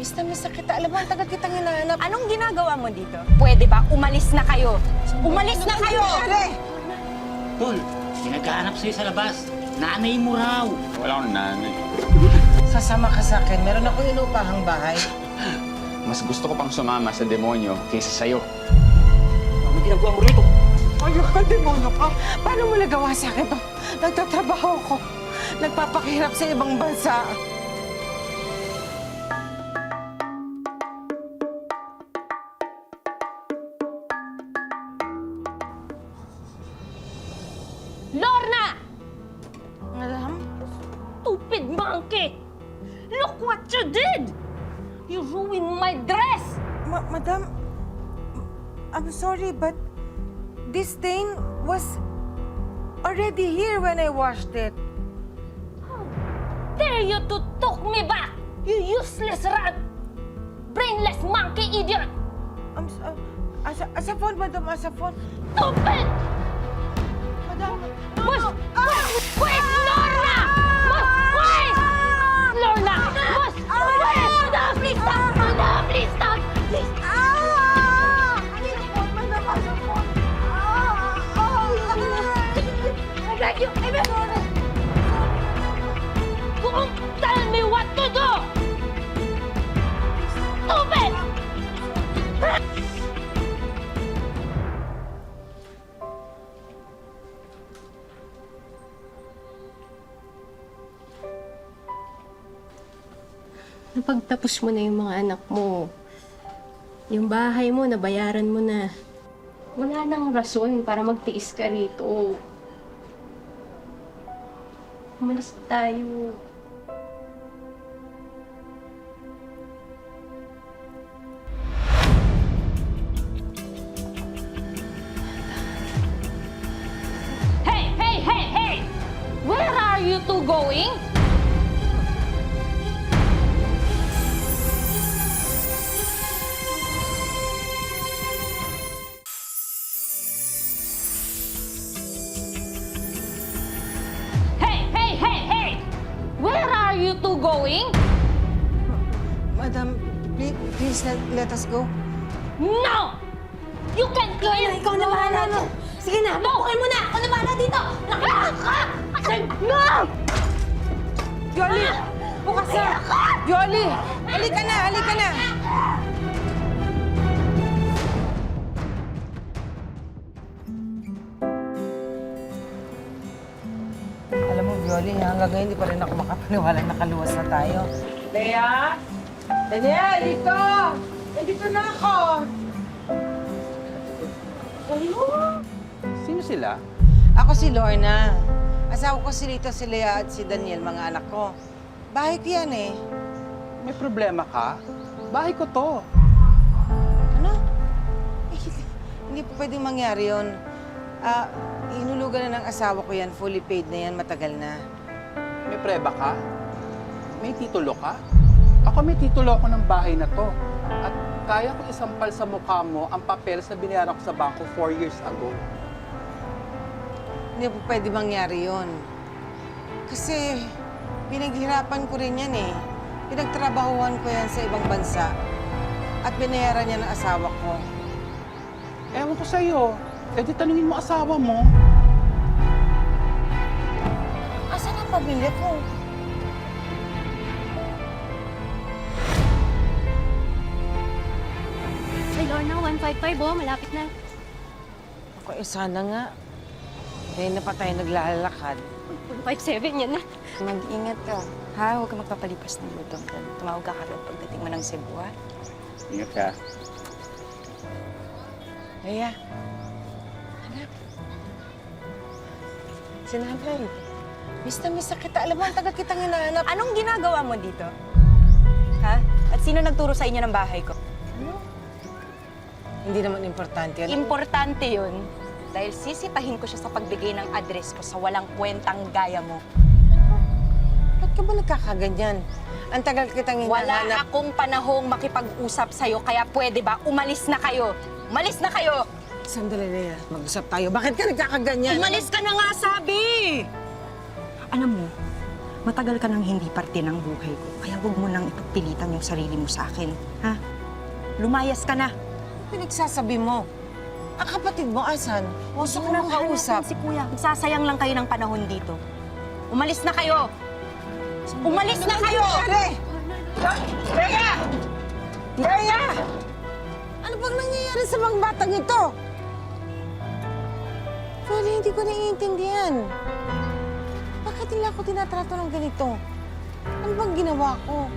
Miss na miss na kita. Alam mo, ang tagal kitang hinahanap. Anong ginagawa mo dito? Pwede ba umalis na kayo? Umalis na kayo! Tol, pinagkahanap sa'yo sa labas. Nanay mo raw. Wala akong nanay. Sasama ka sa akin. Meron akong inupahang bahay. Mas gusto ko pang sumama sa demonyo kaysa sa'yo. Ano ginagawa mo rito? Ayok ka, demonyo ka. Paano mo nagawa sa akin to? Nagtatrabaho ko. Nagpapakihirap sa ibang bansa. Lorna! Alam? Stupid monkey! Look what you did! You ruined my dress! Madam, I'm sorry, but this stain was already here when I washed it. Dare you to talk me back, you useless rat! Brainless monkey idiot! Asafon, madam, asafon. Stupid! Madam, Push! Push! Lorna! Push! Lorna! Push! Push! Madam, please stop! Madam, please stop! Please! I beg you! I beg you! Don't tell me what to do! Stupid! Napagtapos mo na yung mga anak mo. Yung bahay mo, nabayaran mo na. Wala nang rason para magtiis ka rito. Umalis tayo. Hey, hey, hey, hey! Where are you two going? Hey, hey, hey, hey! Where are you two going? madam, please let us go. No! You can't leave! Ikaw na bahala dito. Sige na, bukukin mo na! Ako na bahala dito! Nakita ka! No! Yoli! Bukas na! Yoli! Halika na! Halika na! Alam mo, Yoli, hanggang ngayon hindi pa rin ako makapaniwala na kaluwas na tayo. Lea! Lea, dito! Dito na ako! Sino sila? Ako si Lorna. Asawa ko si Lito, si Lea at si Daniel, mga anak ko. Bahay ko yan eh. May problema ka? Bahay ko to. Ano? Eh, hindi po pwedeng mangyari yun. Inulugan na ng asawa ko yan. Fully paid na yan. Matagal na. May preba ka? May titulo ka? Ako may titulo ako ng bahay na to. At kaya ko isampal sa mukha mo ang papel sa binayaran ko sa bangko 4 years ago. Hindi po pwede mangyari yun. Kasi pinaghirapan ko rin yan eh. Pinagtrabahuhan ko yan sa ibang bansa. At binayaran niya ng asawa ko. Ewan ko sa'yo. Eh di tanungin mo asawa mo. Asan ang pamilya ko? Ay, Lorna, 155 oh, malapit na. Ako sana nga. Dahil na pa tayo naglalakad. 157, yan na. Mag-ingat ka. Ha? Huwag ka magpapalipas ng gutom. Tumawag ka kagad pagdating mo ng Cebu, ha? Ingat ka. Lea. Anak. Sinabay. Miss na kita. Alam mo, ang tagal kitang hinahanap. Anong ginagawa mo dito? Ha? At sino nagturo sa inyo ng bahay ko? Hindi naman importante yan. Importante yun. Dahil sisitahin ko siya sa pagbigay ng address ko sa walang kwentang gaya mo. Ba't ka ba nagkakaganyan? Ang tagal kitang hinahanap. Wala akong panahong makipag-usap sa'yo, kaya pwede ba umalis na kayo? Umalis na kayo! Sandali, Lea. Mag-usap tayo. Bakit ka nagkakaganyan? Umalis ka na nga, sabi! Alam mo, Matagal ka nang hindi parte ng buhay ko, kaya huwag mo nang ipagpilitan yung sarili mo sa akin, ha? Lumayas ka na. Pinagsasabi mo. Ang kapatid mo, asan? Gusto ko Huwag mo nang makausap. hanapin si Kuya. Magsasayang lang kayo ng panahon dito. Umalis na kayo! Umalis na kayo! Leia! Leia! Ano bang nangyayari sa mga batang ito? Feli, hindi ko naiintindihan. Bakit nila ako tinatrato ng ganito? Ano bang ginawa ko?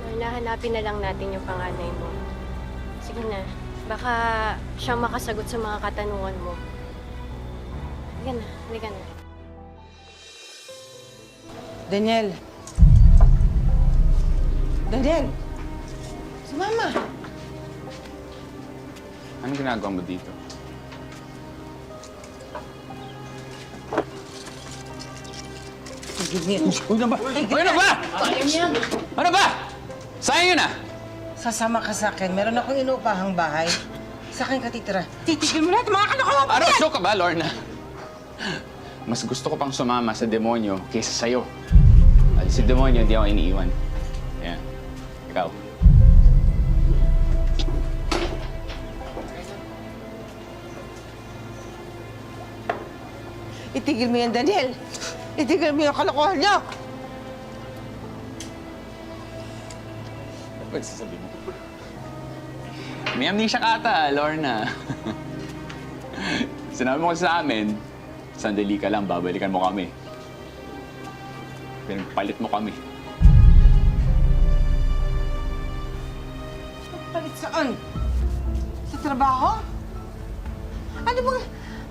Lorna, hanapin na lang natin yung panganay mo. Sige na, baka siyang makasagot sa mga katanungan mo. Halika na. Daniel! Daniel! Sumama! Anong ginagawa mo dito? Uy, ano ba? Uy, ano ba? Ano ba? Sayang yun ah! Sasama ka sa akin. Meron akong inuupahang bahay. Sa akin ka titira. Titigil mo na ito, mga kalokohan mo! Ano, show ka ba, Lorna? Mas gusto ko pang sumama sa demonyo kaysa sa'yo. At si demonyo, hindi ako iniiwan. Ayan. Ikaw. Itigil mo yan, Daniel! Itigil mo yung kalokohan niyo! Ano ba sasabihin mo? May amnesia ka ata, Lorna. Sinabi mo kasi sa amin, sandali ka lang, babalikan mo kami. Pinagpalit mo kami. Palit saan? Sa trabaho? Ano bang...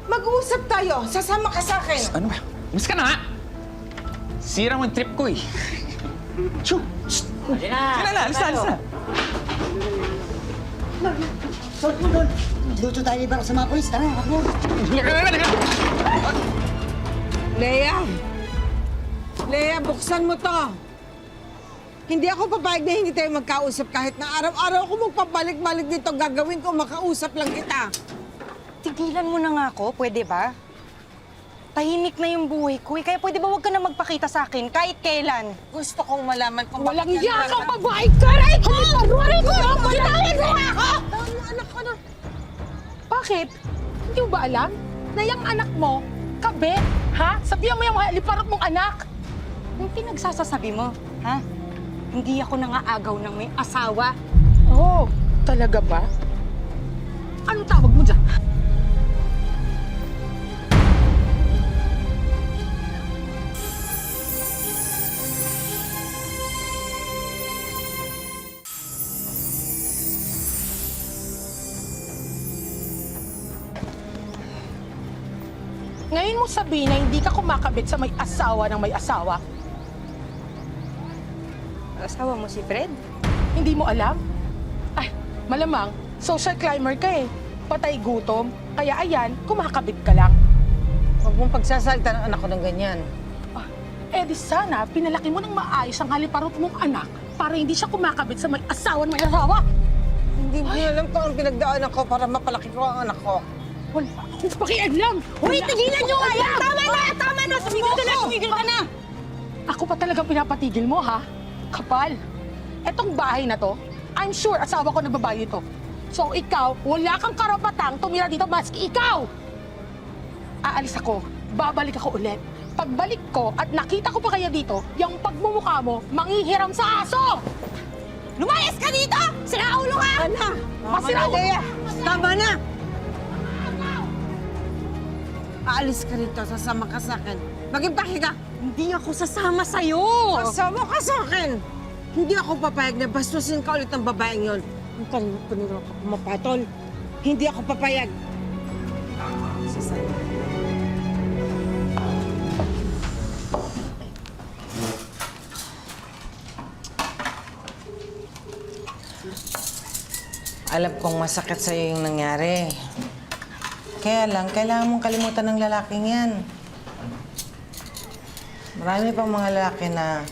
Mag-uusap tayo. Sasama ka sa akin. Ano ba? Mas ka na nga! Sira mo yung trip ko eh. Choo! Sige na! Sila na! Alisa! Alisa! Luto tayo ni Barok sa mga polis. Tara, ako. Leia! Leia, buksan mo to. Hindi ako papayag na hindi tayo magkausap kahit na araw-araw ko magpabalik-balik dito. Gagawin ko, makausap lang kita. Tigilan mo na nga ako, pwede ba? Tahimik na yung buhay ko, kaya pwede ba huwag ka na magpakita sa akin kahit kailan? Gusto kong malaman kung Walang bakit iya yan ka, naman- babae ka! Aray ko! Aray ko! Bitawan mo ako! Tama, anak ko na. Bakit? Hindi mo ba alam na yung anak mo, kabit, ha? Sabihan mo yung liparot mong anak. Yung pinagsasasabi mo, ha? Hindi ako nangaagaw ng may asawa. Oh, talaga ba? Anong tawag mo dyan? Ngayon mo sabihin na hindi ka kumakabit sa may asawa ng may asawa. Asawa mo si Fred? Hindi mo alam? Ay, malamang, social climber ka eh. Patay gutom, kaya ayan, kumakabit ka lang. Huwag mong pagsasalita ng anak ko ng ganyan. Eh di sana, pinalaki mo ng maayos ang haliparot mong anak para hindi siya kumakabit sa may asawa ng may asawa. Hindi mo alam kung ang pinagdaanan ko para mapalaki ko ang anak ko. Wala akong pakialam. Uy, tigilan nyo nga yan! Tama na! Tama na! Tumigil ka na! Tumigil ka na! Ako pa talagang pinapatigil mo, ha? Kapal. Etong bahay na to, I'm sure asawa ko nagbabayad ito. So ikaw, wala kang karapatang tumira dito maski ikaw! Aalis ako, babalik ako ulit. Pagbalik ko at nakita ko pa kaya dito, yung pagmumukha mo, manghihiram sa aso! Lumayas ka dito! Sinaulo ka! Ana! Masiraulo! Leia! Tama na! Aalis ka rito, sasama ka sa akin. Mag-impake ka! Hindi ako sasama sa'yo! Sasama ka sa akin! Hindi ako papayag na bastusin ka ulit ng babaeng yon. Ang kanino ka pumapatol. Hindi ako papayag. Sasaya. Alam kong masakit sa'yo yung nangyari. Kaya lang, kailangan mong kalimutan ng lalaking yan. Marami pang mga lalaki na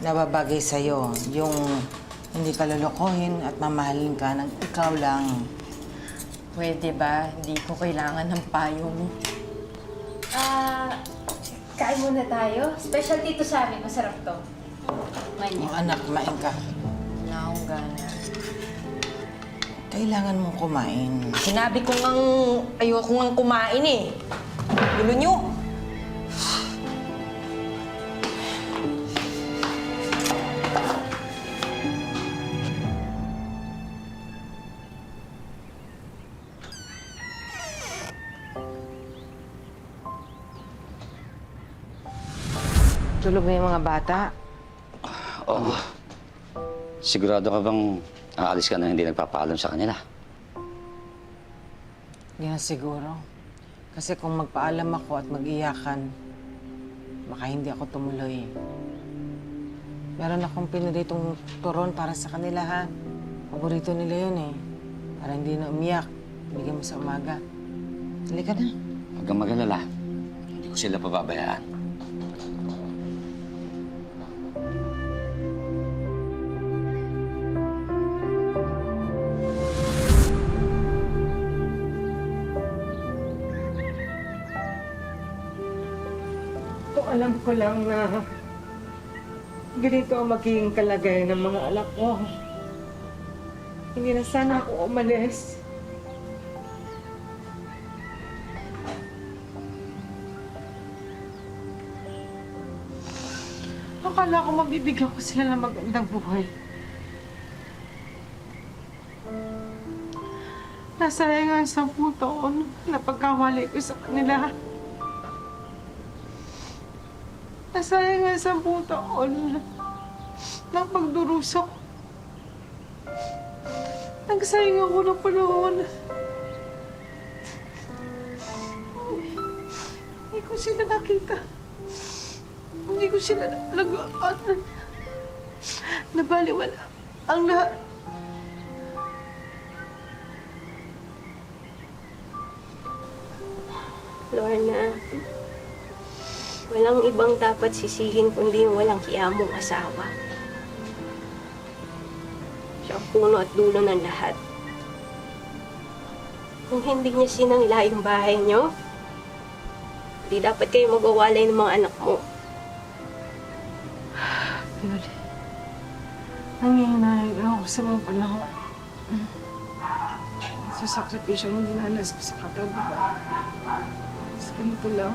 nababagay sa'yo. Yung hindi ka lolokohin at mamahalin ka ng ikaw lang. Pwede ba? Hindi ko kailangan ng payo mo. kain muna tayo. Specialty to sa amin. Masarap to. Manya. Anak, kumain ka. Wala akong gana. Kailangan mong kumain. Sinabi ko ngang ayoko ngang kumain eh. Gulo nyo. Tulog na yung mga bata. Oo. Sigurado ka bang aalis ka na hindi nagpapaalam sa kanila? Hindi na siguro. Kasi kung magpaalam ako at mag-iyakan, baka hindi ako tumuloy. Meron akong piniritong turon para sa kanila, ha? Paborito nila yun, eh. Para hindi na umiyak. Bigyan mo sa umaga. Halika na. Huwag kang mag-alala. Hindi ko sila pababayaan. Kung alam ko lang na ganito ang magiging kalagayan ng mga anak ko, hindi na sana ako umalis. Akala ko mabibigyan ko sila ng magandang buhay. Nasayang ang 10 taon na pagkawali ko sa kanila. Nasayang ang 10 taon ng pagdurusa ko. Nagsayang ako ng panahon. Hindi ko sila nakita. Hindi ko sila nalagaan. Nabaliwala ang lahat. Lorna, walang ibang dapat sisihin kundi yung walang hiyamong asawa. Siya ang puno at dulo ng lahat. Kung hindi niya sinangla yung bahay niyo, hindi dapat kayo magwawalay ng mga anak mo. Yun. Nangyayari ako sa mga panahon. Sa sakripisyo ng dinanas ko sa katabuhan. Sa ganito lang.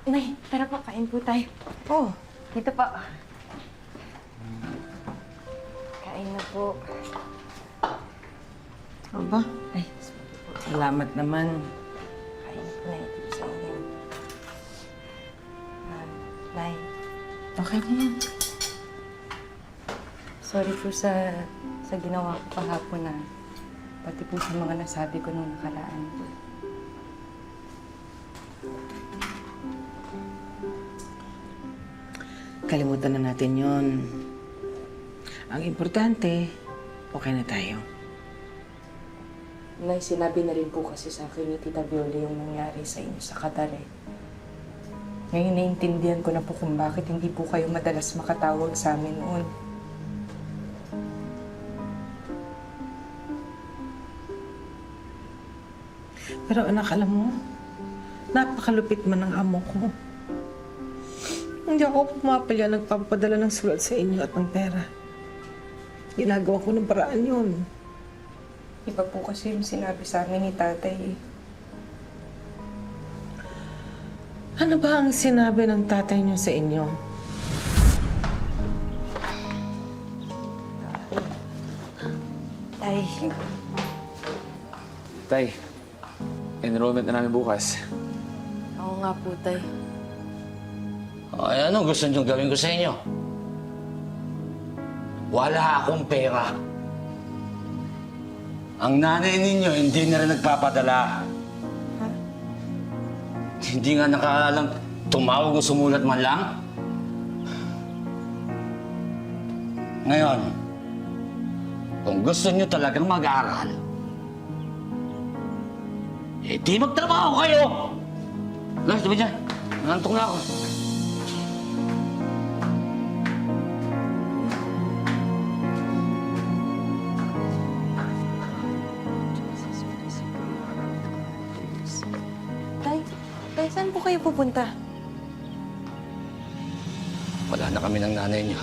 Nay, tara po, kain po tayo. Oh, dito pa. Kain na po. Aba, Ay, salamat naman. kain po na ito sa inyo. Nay, Okay na yan. sorry po sa ginawa ko kahapon na pati po sa mga nasabi ko nung nakaraan. Kalimutan na natin yon. Ang importante, okay na tayo. Nay, sinabi na rin po kasi sa akin ni Tita Viola yung nangyari sa inyo sa Qatar eh. Ngayon naiintindihan ko na po kung bakit hindi po kayo madalas makatawag sa amin noon. Pero anak, alam mo, napakalupit man ng amo ko. Hindi ako pumapalya nagpapadala ng sulat sa inyo at ng pera. Ginagawa ko ng paraan yun. Iba po kasi yung sinabi sa amin ni Tatay eh. Ano ba ang sinabi ng tatay niyo sa inyo? Tay, Tay, enrollment na namin bukas. oo nga po, Tay. Ay, ano gusto niyong gawin ko sa inyo? Wala akong pera. Ang nanay ninyo hindi na rin nagpapadala. Hindi nga nakaalang tumawag o sumulat man lang. Ngayon, kung gusto nyo talagang mag-aral, eh di magtrabaho kayo! Lars, sabi niya, nangantok na ako. Tay, saan po kayo pupunta? Wala na kami ng nanay niyo.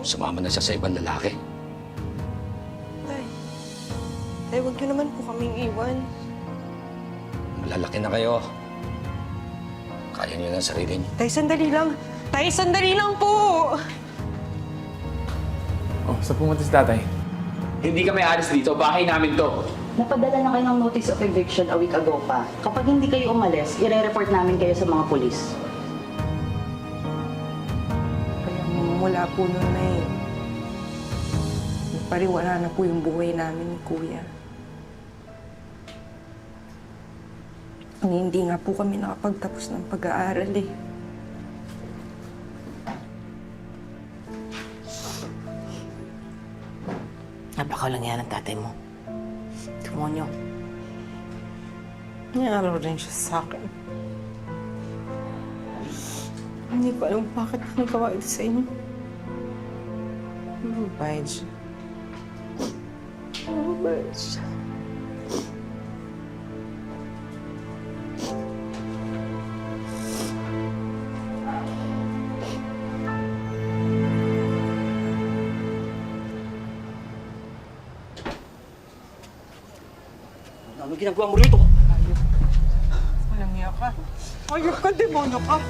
Sumama na siya sa ibang lalaki. Tay, huwag niyo naman po kaming iwan. Malalaki na kayo. Kaya niyo na ang sarili niyo. Tay, sandali lang. Tay, sandali lang po! Oh, saan pumunta si tatay? Hindi kami alis dito. Bahay namin to. Napadala na kayo ng notice of eviction a week ago pa. Kapag hindi kayo umalis, ire-report namin kayo sa mga pulis. Kaya mula po nun na pariwala na po yung buhay namin ni Kuya. Hindi nga po kami nakapagtapos ng pag-aaral eh. Napakawalang yan ang tatay mo. Demonyo. Nangyaro rin siya sa akin. Hindi ko alam bakit ako nagawa ito sa inyo. Mababait siya. Mababait siya. Ano ginagawa mo rito? Walang iya ka. Ayop ka, demonyo ka.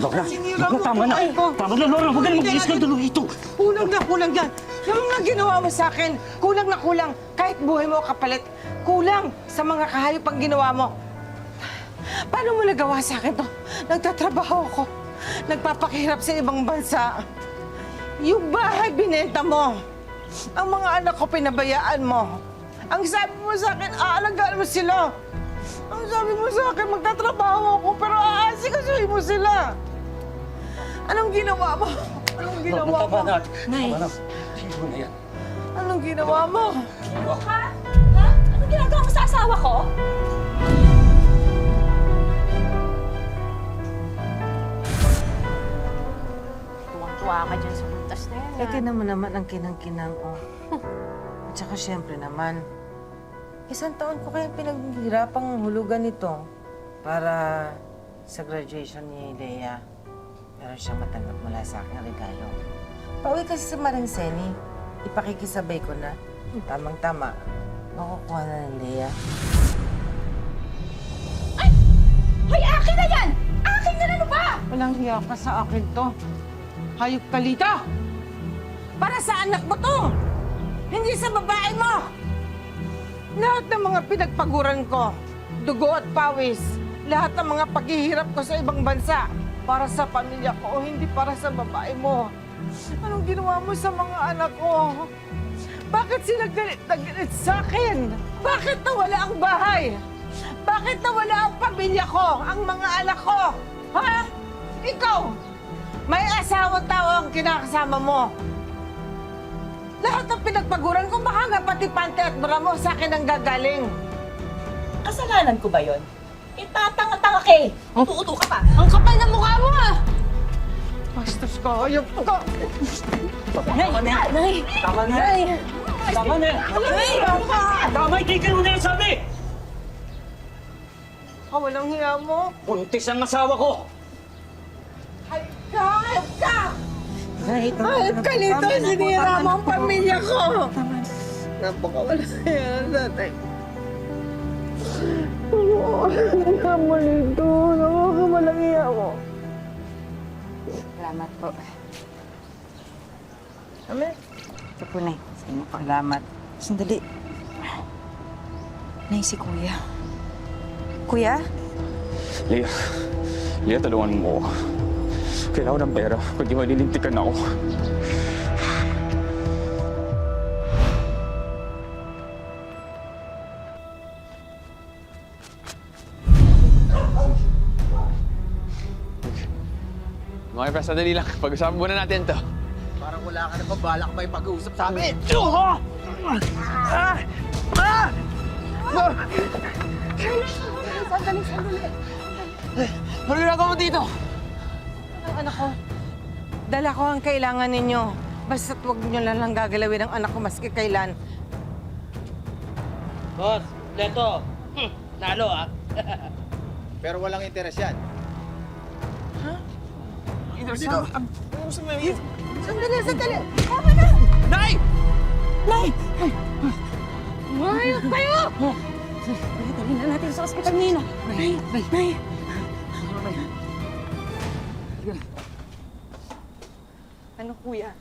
Laura, Sinira mo tama na. buhay ko. Tama na, Laura. Huwag ka na mag-iskandalo rito. Kulang yan. Yung mga ginawa mo sa akin, kulang na kulang. Kahit buhay mo kapalit, kulang sa mga kahayop ang ginawa mo. Paano mo nagawa sa akin to? Nagtatrabaho ako. Nagpapakihirap sa ibang bansa. Yung bahay binenta mo. Ang mga anak ko pinabayaan mo. Ang sabi mo sa akin, aalagaan mo sila. Ang sabi mo sa akin, magtatrabaho ako, pero aasikasuhin mo sila. Anong ginawa mo? Anong ginawa mo? Tama na. Nay. Tama na. Sino na yan? Anong ginawa mo? Ha? Anong ginagawa mo sa asawa ko? Tuwang-tuwa ka dyan sa buntas na yan. Eh, tinan mo naman ang kinang-kinang ko. At saka syempre naman, isang taon ko kaya pinaghihirapang hulugan ito para sa graduation ni Lea. Meron siyang matanggap mula sa akin regalo. Pauwi kasi sa Marinseni, ipakikisabay ko na. Tamang-tama, makukuha na ni Lea. Hoy, akin na yan! Akin na ano ba? Walang hiya ka sa akin to. Hayop ka dito! Para sa anak mo to! Hindi sa babae mo! Lahat ng mga pinagpaguran ko, dugo at pawis, lahat ng mga paghihirap ko sa ibang bansa, para sa pamilya ko o hindi para sa babae mo. Anong ginawa mo sa mga anak ko? Bakit sila galit na galit sa akin? Bakit nawala ang bahay? Bakit nawala ang pamilya ko, ang mga anak ko? Ha? Ikaw, may asawang tao ang kinakasama mo. Lahat ng pinagpaguran ko, baka nga pati pante at bra mo sa akin ang gagaling. Kasalanan ko ba yon? Itatanga-tanga ka eh! Tuuto ka pa! Ang kapal ng mukha mo ah! Bastos ka, ayop ka. Tama na. Nay! Tama na. Nay! Tama na. Tama, itigil mo na yung sabi. Walang hiya mo. Buntis ang asawa ko. Hayop ka! Hayop ka nito, sinira mo ang pamilya ko. Napakawala yan, tatay. Nakamalito, nakakawalang hiya mo. Salamat po. Amen. Ito po, Nay. Sa inyo po. Salamat. Sandali. Nay, si Kuya. Kuya? Lea, tulungan mo ako. Kailangan ko ng pera, kundi malilintikan ako. Mga pre, sandali lang. Pag-usapan muna natin to. Parang wala ka na pa balak may pag-uusap sa amin. Ano ginagawa mo dito? Anak ko, dala ko ang kailangan ninyo. Basta't huwag nyo lang gagalawin ang anak ko maski kailan. Boss, Leto. Nalo ah. Pero walang interes yan. Sandali, sandali! Nay! Nay! Mayroon kayo! Dali na natin sa ospital, Nina. Nay! Nay! Ano kuya?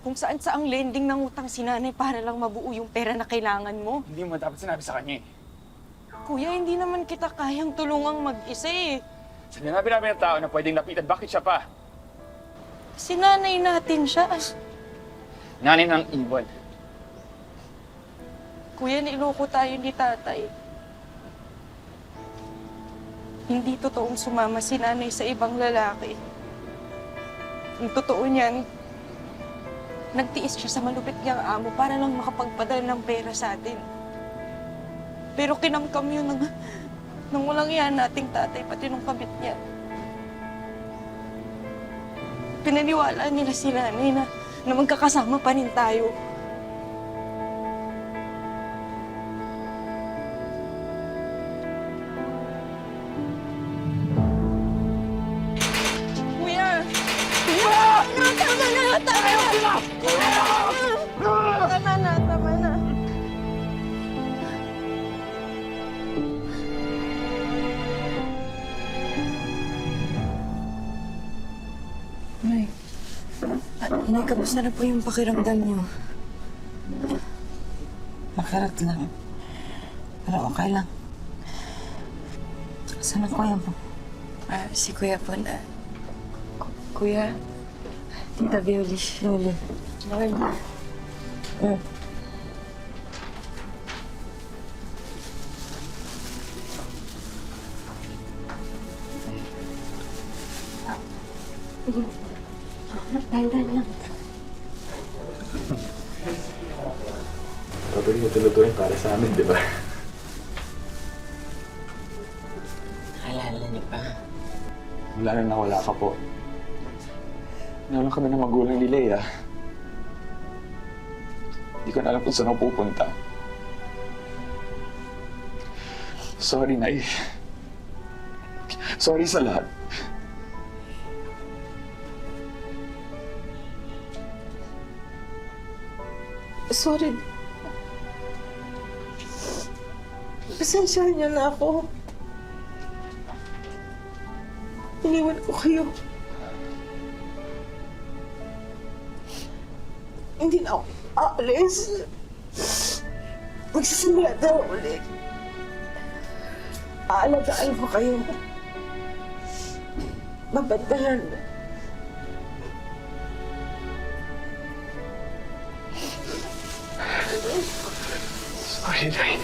Kung saan sa ang lending ng utang si nanay para lang mabuo yung pera na kailangan mo. Hindi mo dapat sinabi sa kanya eh. Kuya, hindi naman kita kayang tulungang mag-isa eh. Sinabi namin ng tao na pwedeng lapitan, bakit siya pa? Si nanay natin siya. Nanay ng iwan. Kuya, niloko tayo ni tatay. Hindi totoong sumama si nanay sa ibang lalaki. Ang totoo niyan, nagtiis siya sa malupit niyang amo para lang makapagpadala ng pera sa atin. Pero kinamkam yun ng walang iyan nating tatay, pati nung kabit niya. Pinaniwala nila si nanay na magkakasama pa rin tayo. Kuya! Kuya! Tama na! Tama na! Tama na! Tama na! Nay, kamusta na po yung pakiramdam niyo? Makarat lang. Pero okay lang. Saan ang kuya mo? Si Kuya po na... Kuya? Tita Violi. Luli. Dahan-dahan lang. Patuloy mo tulutuin para sa amin, di ba? Alala niyo pa. Wala na nawala ka po. Nawalan kami ng magulang ni Leia. Hindi ko na alam kung saan ako pupunta. Sorry, Nay. Sorry sa lahat. Sorry. Pasensyahan niyo na ako. Iniwan ko kayo. Hindi na ako aalis. Magsisimula daw ulit. Aalagaan ko kayo. Mabantayan. Sorry, Nay.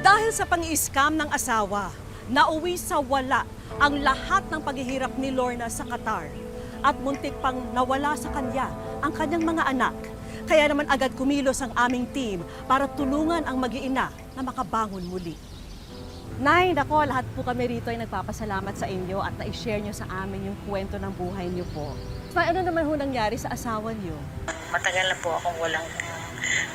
Dahil sa pang-i-scam ng asawa, nauwi sa wala ang lahat ng paghihirap ni Lorna sa Qatar at muntik pang nawala sa kanya ang kanyang mga anak. Kaya naman agad kumilos ang aming team para tulungan ang mag-iina na makabangon muli. Nay, nako, lahat po kami rito ay nagpapasalamat sa inyo at na-share nyo sa amin yung kwento ng buhay nyo po. Ano naman ho nangyari sa asawa nyo? Matagal na po akong walang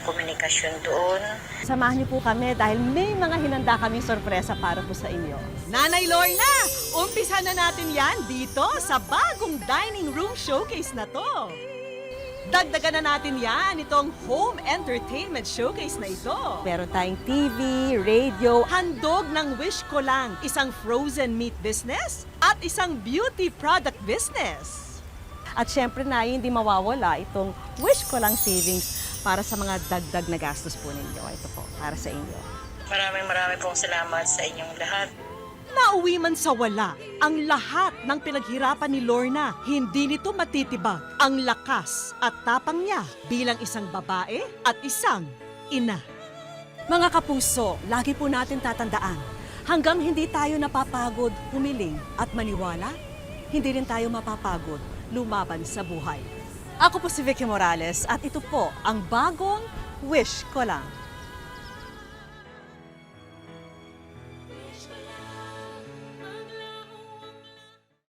komunikasyon doon. Samahan niyo po kami dahil may mga hinanda kaming sorpresa para po sa inyo. Nanay Lorna, umpisa na natin yan dito sa bagong dining room showcase na to. Dagdagan na natin yan, itong home entertainment showcase na ito. Meron tayong TV, radio, handog ng Wish Ko Lang, isang frozen meat business at isang beauty product business. At syempre na hindi mawawala itong Wish Ko Lang savings para sa mga dagdag na gastos po ninyo. Ito po, para sa inyo. Maraming pong salamat sa inyong lahat. Nauwi man sa wala, ang lahat ng pinaghirapan ni Lorna, hindi nito matitibag ang lakas at tapang niya bilang isang babae at isang ina. Mga kapuso, lagi po natin tatandaan, hanggang hindi tayo napapagod humiling at maniwala, hindi rin tayo mapapagod lumaban sa buhay. Ako po si Vicky Morales at ito po ang bagong Wish Ko Lang.